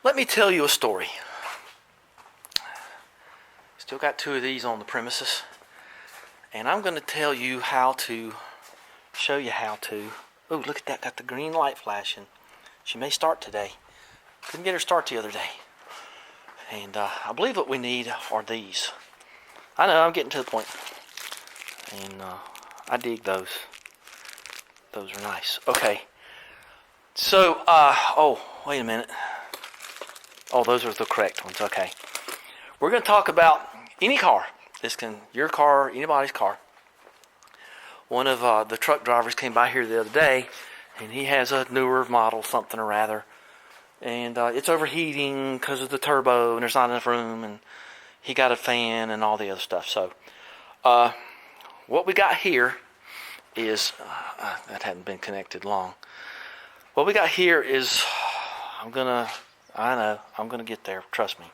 Let me tell you a story. Still got 2 of these on the premises. And I'm going to tell you how to, show you how to. Oh, look at that, got the green light flashing. She may start today. Couldn't get her start the other day. And I believe what we need are these. I know, I'm getting to the point. And I dig those. Those are nice. Okay. So, oh, wait a minute. Oh, those are the correct ones. Okay. We're going to talk about any car. This can, your car, anybody's car. One of the truck drivers came by here the other day, and he has a newer model, something or rather. And it's overheating because of the turbo, and there's not enough room, and he got a fan and all the other stuff. So, what we got here is, that hadn't been connected long. What we got here is, I'm gonna get there, trust me.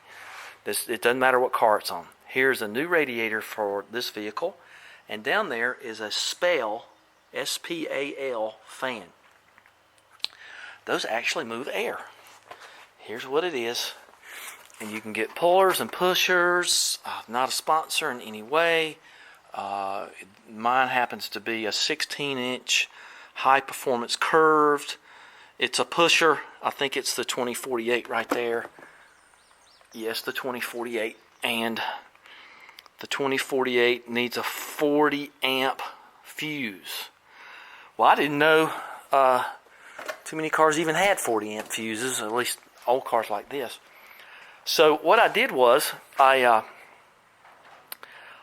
It doesn't matter what car it's on. Here's a new radiator for this vehicle, and down there is a SPAL, S-P-A-L fan. Those actually move air. Here's what it is. And you can get pullers and pushers. Not a sponsor in any way. Mine happens to be a 16-inch high-performance curved. It's a pusher. I think it's the 2048 right there. Yes, the 2048. And the 2048 needs a 40 amp fuse. Well, I didn't know too many cars even had 40 amp fuses, at least old cars like this. So what I did was I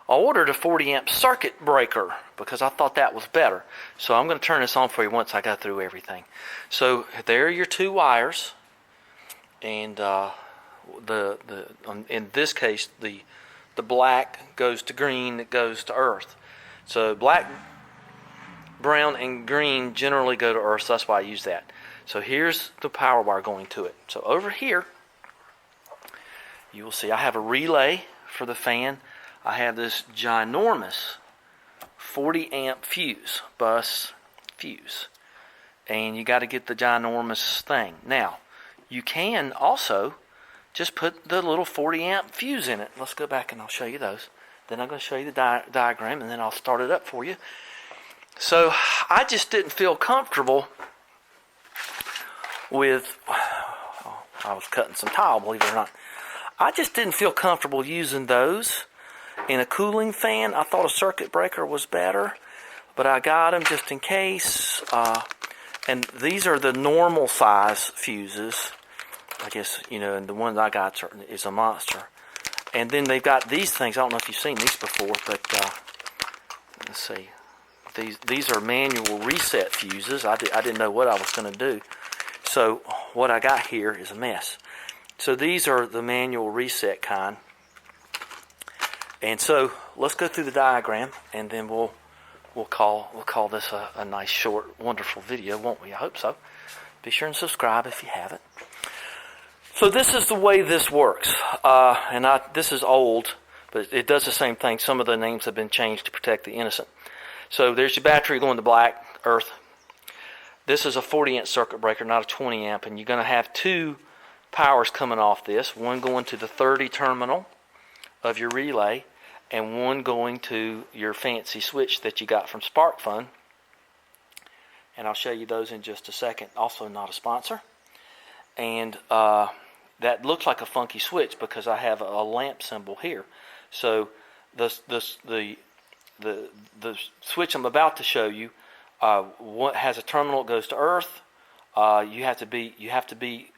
ordered a 40 amp circuit breaker because I thought that was better. So I'm going to turn this on for you once I go through everything. So there are your 2 wires, and in this case the black goes to green, it goes to earth. So black, brown, and green generally go to earth, so that's why I use that. So here's the power wire going to it. So over here, you will see I have a relay for the fan. I have this ginormous 40 amp fuse, bus fuse. And you got to get the ginormous thing. Now, you can also just put the little 40 amp fuse in it. Let's go back and I'll show you those. Then I'm going to show you the diagram, and then I'll start it up for you. So I just didn't feel comfortable with, I was cutting some tile, believe it or not. I just didn't feel comfortable using those in a cooling fan. I thought a circuit breaker was better, but I got them just in case. And these are the normal size fuses. I guess, and the one I got is a monster. And then they've got these things. I don't know if you've seen these before, but let's see. These are manual reset fuses. I didn't know what I was going to do. So what I got here is a mess. So these are the manual reset kind. And so let's go through the diagram, and then we'll call this a nice, short, wonderful video, won't we? I hope so. Be sure and subscribe if you haven't. So this is the way this works. This is old, but it does the same thing. Some of the names have been changed to protect the innocent. So there's your battery going to black, earth. This is a 40 amp circuit breaker, not a 20 amp, and you're going to have 2 powers coming off this. One going to the 30 terminal of your relay, and one going to your fancy switch that you got from Sparkfun. And I'll show you those in just a second. Also not a sponsor. And that looks like a funky switch because I have a lamp symbol here. So the switch I'm about to show you has a terminal that goes to earth. You have to be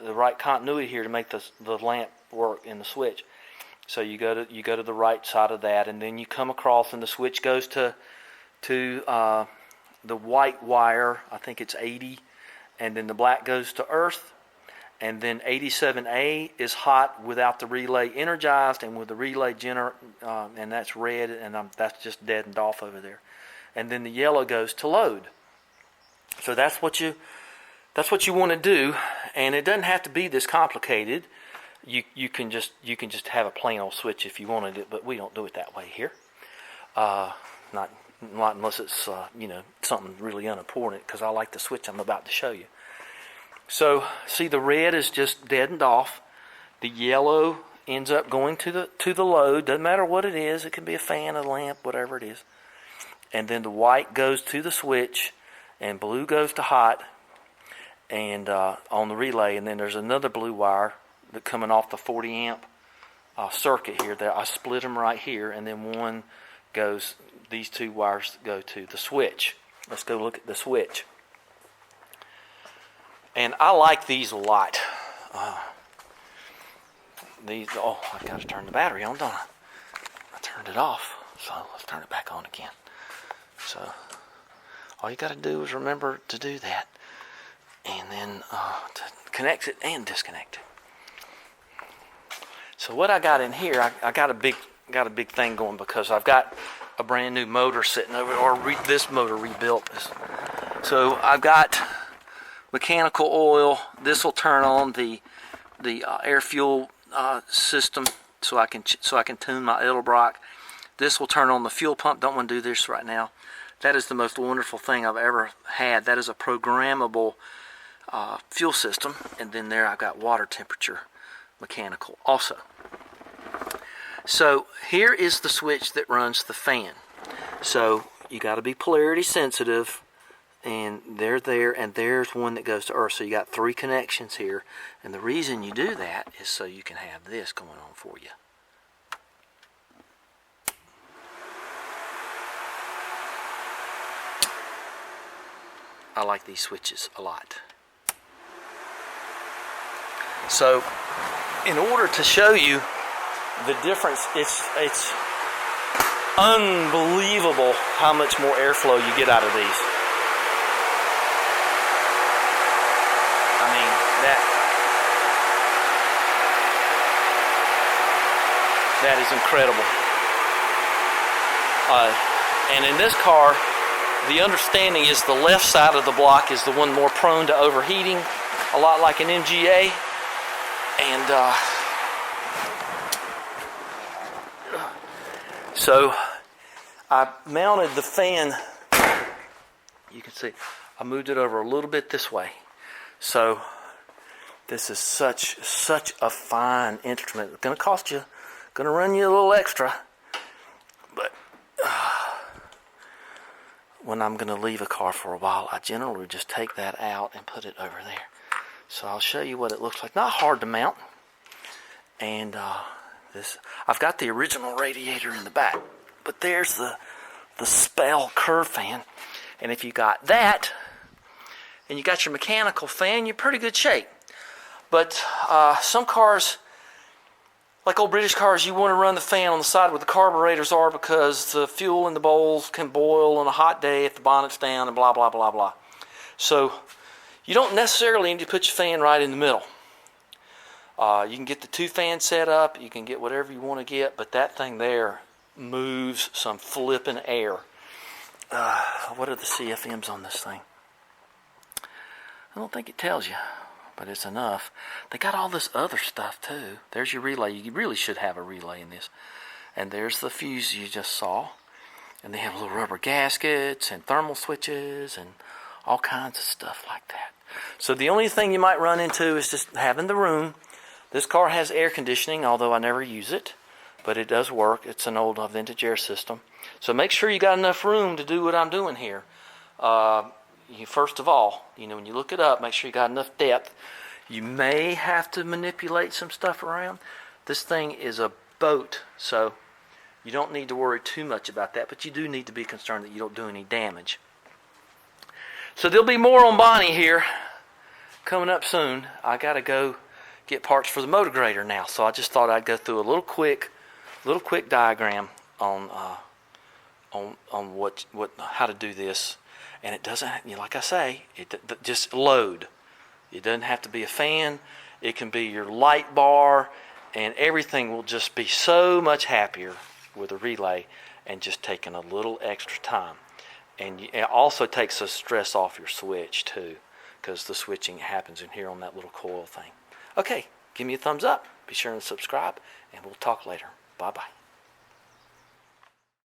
the right continuity here to make the lamp work in the switch. So you go to the right side of that, and then you come across, and the switch goes to the white wire. I think it's 80, and then the black goes to earth. And then 87A is hot without the relay energized, and with the relay and that's red, and that's just deadened off over there. And then the yellow goes to load. So that's what you want to do, and it doesn't have to be this complicated. You can just have a plain old switch if you wanted it, but we don't do it that way here. Not unless it's something really unimportant, because I like the switch I'm about to show you. So see, the red is just deadened off. The yellow ends up going to the load. Doesn't matter what it is. It can be a fan, a lamp, whatever it is. And then the white goes to the switch, and blue goes to hot, and on the relay. And then there's another blue wire that coming off the 40 amp circuit here. That I split them right here, and then one goes. These two wires go to the switch. Let's go look at the switch. And I like these a lot. Oh, I got to turn the battery on, don't I? I turned it off, so let's turn it back on again. So all you got to do is remember to do that, and then to connect it and disconnect it. So what I got in here, I got a big thing going because I've got a brand new motor sitting over, or this motor rebuilt. So I've got mechanical oil. This will turn on the air fuel system, so I can tune my Edelbrock. This will turn on the fuel pump. Don't want to do this right now. That is the most wonderful thing I've ever had. That is a programmable fuel system. And then there I've got water temperature mechanical also. So here is the switch that runs the fan. So you got to be polarity sensitive, and they're there, and there's one that goes to earth. So you got 3 connections here, and the reason you do that is so you can have this going on for you. I like these switches a lot. So in order to show you the difference, it's unbelievable how much more airflow you get out of these. I mean, that is incredible. And in this car, the understanding is the left side of the block is the one more prone to overheating, a lot like an MGA. And so I mounted the fan. You can see I moved it over a little bit this way. So this is such a fine instrument. It's going to cost you, going to run you a little extra, but when I'm going to leave a car for a while, I generally just take that out and put it over there. So I'll show you what it looks like. Not hard to mount. And this, I've got the original radiator in the back, but there's the SPAL curve fan. And if you got that, and you got your mechanical fan, you're in pretty good shape. But some cars, like old British cars, you want to run the fan on the side where the carburetors are because the fuel in the bowls can boil on a hot day if the bonnet's down and blah, blah, blah, blah. So you don't necessarily need to put your fan right in the middle. You can get the 2 fans set up. You can get whatever you want to get, but that thing there moves some flipping air. What are the CFMs on this thing? I don't think it tells you, but it's enough. They got all this other stuff too. There's your relay. You really should have a relay in this. And there's the fuse you just saw. And they have little rubber gaskets and thermal switches and all kinds of stuff like that. So the only thing you might run into is just having the room. This car has air conditioning, although I never use it, but it does work. It's an old vintage air system. So make sure you got enough room to do what I'm doing here. First of all, when you look it up, make sure you got enough depth. You may have to manipulate some stuff around. This thing is a boat, so you don't need to worry too much about that, but you do need to be concerned that you don't do any damage. So there'll be more on Bonnie here coming up soon. I got to go get parts for the motor grader now, so I just thought I'd go through a little quick diagram on how to do this. And it doesn't, like I say, just load. It doesn't have to be a fan. It can be your light bar, and everything will just be so much happier with a relay and just taking a little extra time. And it also takes the stress off your switch too, because the switching happens in here on that little coil thing. Okay, give me a thumbs up. Be sure to subscribe, and we'll talk later. Bye-bye.